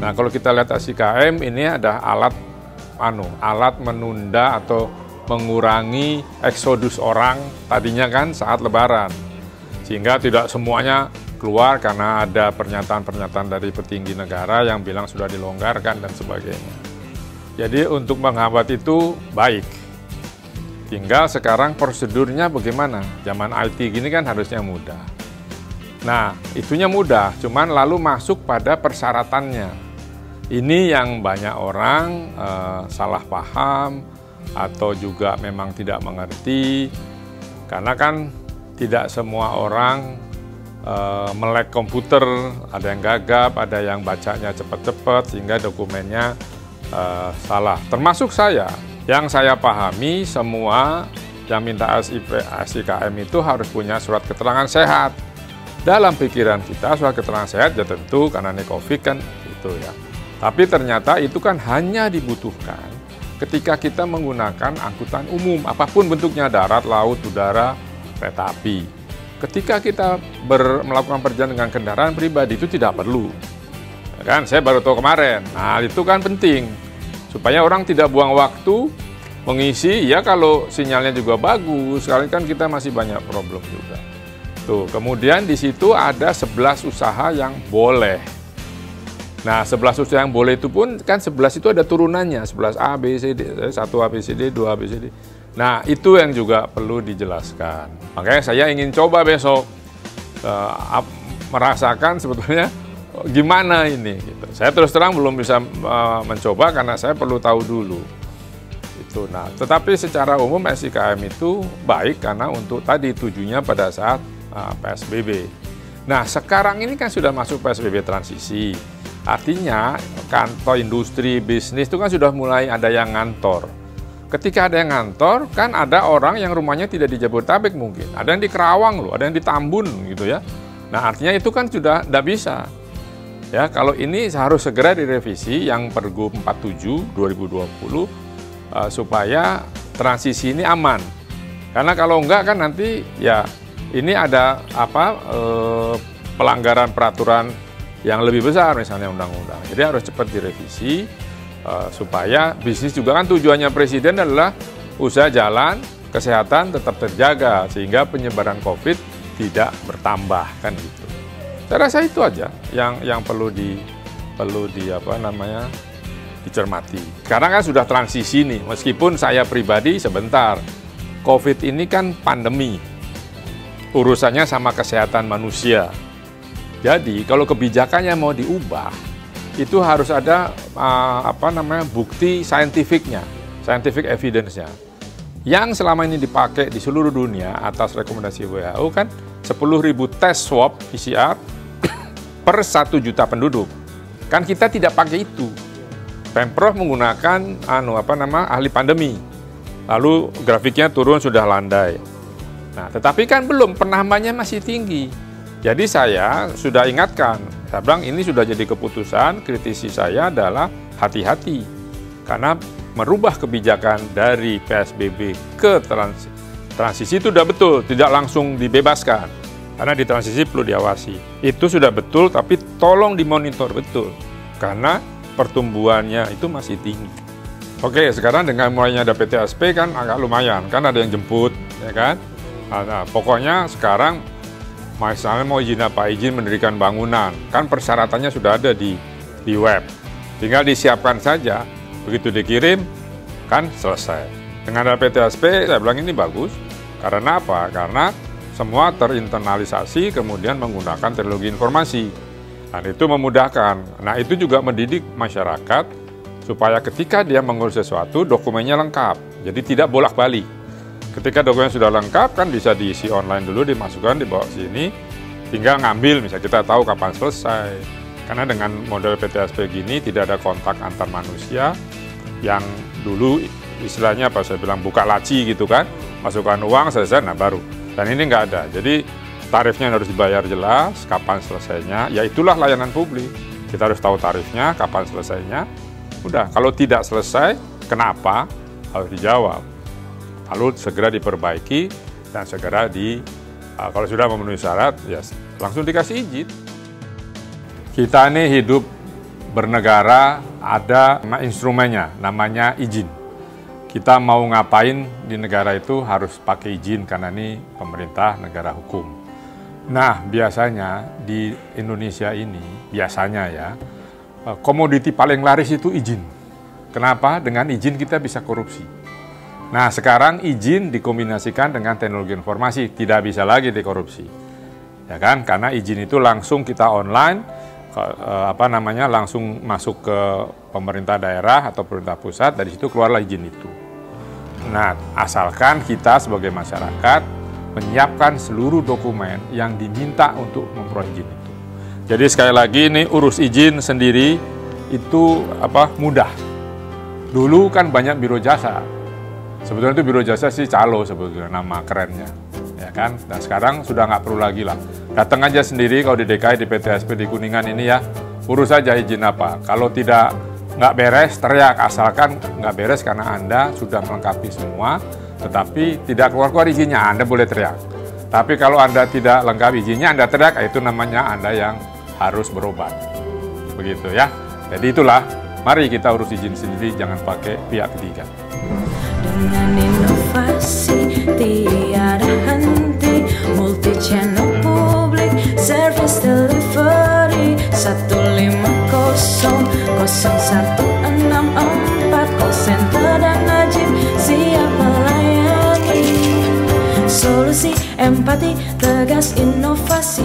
Nah, kalau kita lihat SIKM ini ada alat menunda atau mengurangi eksodus orang tadinya kan saat Lebaran. Sehingga tidak semuanya keluar karena ada pernyataan-pernyataan dari petinggi negara yang bilang sudah dilonggarkan dan sebagainya. Jadi untuk menghambat itu baik. Tinggal sekarang prosedurnya bagaimana? Zaman IT gini kan harusnya mudah. Nah, itunya mudah, cuman lalu masuk pada persyaratannya. Ini yang banyak orang salah paham atau juga memang tidak mengerti, karena kan tidak semua orang melek komputer, ada yang gagap, ada yang bacanya cepat-cepat sehingga dokumennya salah. Termasuk saya, yang saya pahami semua yang minta SIKM itu harus punya surat keterangan sehat. Dalam pikiran kita surat keterangan sehat ya tentu karena ini COVID kan itu ya. Tapi ternyata itu kan hanya dibutuhkan ketika kita menggunakan angkutan umum, apapun bentuknya, darat, laut, udara, kereta api. Ketika kita melakukan perjalanan dengan kendaraan pribadi itu tidak perlu. Kan saya baru tahu kemarin. Nah, itu kan penting supaya orang tidak buang waktu mengisi, ya kalau sinyalnya juga bagus, sekali kan kita masih banyak problem juga. Tuh, kemudian di situ ada 11 usaha yang boleh. Nah, 11 usaha yang boleh itu pun kan 11 itu ada turunannya, 11 A, B, C, D, 1 A, B, C, D, 2 A, B, C, D. Nah, itu yang juga perlu dijelaskan. Makanya saya ingin coba besok merasakan sebetulnya gimana ini. Gitu. Saya terus terang belum bisa mencoba karena saya perlu tahu dulu. Itu. Nah, tetapi secara umum SIKM itu baik karena untuk tadi tujuannya pada saat PSBB. Nah, sekarang ini kan sudah masuk PSBB transisi. Artinya kantor, industri, bisnis itu kan sudah mulai ada yang ngantor. Ketika ada yang ngantor, kan ada orang yang rumahnya tidak di Jabodetabek mungkin. Ada yang di Kerawang loh, ada yang di Tambun gitu ya. Nah, artinya itu kan sudah tidak bisa. Ya, kalau ini harus segera direvisi yang Pergub 47 2020 supaya transisi ini aman. Karena kalau enggak kan nanti ya ini ada pelanggaran peraturan yang lebih besar misalnya undang-undang. Jadi harus cepat direvisi supaya bisnis juga kan tujuannya presiden adalah usaha jalan, kesehatan tetap terjaga sehingga penyebaran COVID tidak bertambah kan gitu. Saya rasa itu aja yang perlu dicermati. Karena kan sudah transisi nih, meskipun saya pribadi sebentar. COVID ini kan pandemi. Urusannya sama kesehatan manusia. Jadi kalau kebijakannya mau diubah, itu harus ada bukti saintifiknya, scientific evidence-nya. Yang selama ini dipakai di seluruh dunia atas rekomendasi WHO kan 10.000 tes swab PCR per 1 juta penduduk. Kan kita tidak pakai itu. Pemprov menggunakan ahli pandemi. Lalu grafiknya turun sudah landai. Nah, tetapi kan belum, penambahannya masih tinggi. Jadi saya sudah ingatkan, saya bilang ini sudah jadi keputusan, kritisi saya adalah hati-hati. Karena merubah kebijakan dari PSBB ke transisi itu sudah betul, tidak langsung dibebaskan. Karena di transisi perlu diawasi. Itu sudah betul, tapi tolong dimonitor betul. Karena pertumbuhannya itu masih tinggi. Oke, sekarang dengan mulainya ada PTSP kan agak lumayan, kan ada yang jemput, ya kan? Nah, pokoknya sekarang misalnya mau izin apa, izin mendirikan bangunan, kan persyaratannya sudah ada di web. Tinggal disiapkan saja, begitu dikirim, kan selesai. Dengan ada PTSP, saya bilang ini bagus. Karena apa? Karena semua terinternalisasi, kemudian menggunakan teknologi informasi. Dan itu memudahkan. Nah, itu juga mendidik masyarakat, supaya ketika dia mengurus sesuatu, dokumennya lengkap. Jadi tidak bolak-balik. Ketika dokumen sudah lengkap, kan bisa diisi online dulu, dimasukkan, dibawa sini, tinggal ngambil, misalnya kita tahu kapan selesai. Karena dengan model PTSP gini, tidak ada kontak antar manusia, yang dulu istilahnya apa saya bilang buka laci gitu kan, masukkan uang, selesai, nah baru. Dan ini nggak ada, jadi tarifnya harus dibayar jelas, kapan selesainya, ya itulah layanan publik. Kita harus tahu tarifnya, kapan selesainya. Udah, kalau tidak selesai, kenapa? Harus dijawab. Lalu segera diperbaiki dan segera kalau sudah memenuhi syarat, ya langsung dikasih izin. Kita ini hidup bernegara ada instrumennya, namanya izin. Kita mau ngapain di negara itu harus pakai izin karena ini pemerintah negara hukum. Nah, biasanya di Indonesia ini, biasanya ya, komoditi paling laris itu izin. Kenapa? Dengan izin kita bisa korupsi. Nah, sekarang izin dikombinasikan dengan teknologi informasi, tidak bisa lagi dikorupsi. Ya kan? Karena izin itu langsung kita online, langsung masuk ke pemerintah daerah atau pemerintah pusat, dari situ keluarlah izin itu. Nah, asalkan kita sebagai masyarakat menyiapkan seluruh dokumen yang diminta untuk memperoleh izin itu. Jadi sekali lagi ini urus izin sendiri itu mudah. Dulu kan banyak biro jasa. Sebetulnya itu biro jasa sih calo sebetulnya nama kerennya. Ya kan? Dan sekarang sudah nggak perlu lagi lah. Datang aja sendiri kalau di DKI, di PTSP, di Kuningan ini ya, urus aja izin apa. Kalau nggak beres, teriak, asalkan nggak beres karena Anda sudah melengkapi semua, tetapi tidak keluar-keluar izinnya, Anda boleh teriak. Tapi kalau Anda tidak lengkap izinnya, Anda teriak, itu namanya Anda yang harus berobat. Begitu ya. Jadi itulah, mari kita urus izin sendiri, jangan pakai pihak ketiga. Dengan inovasi tiada henti, multi channel public service delivery 1500164 call center dan Najib siap melayani. Solusi empati tegas inovasi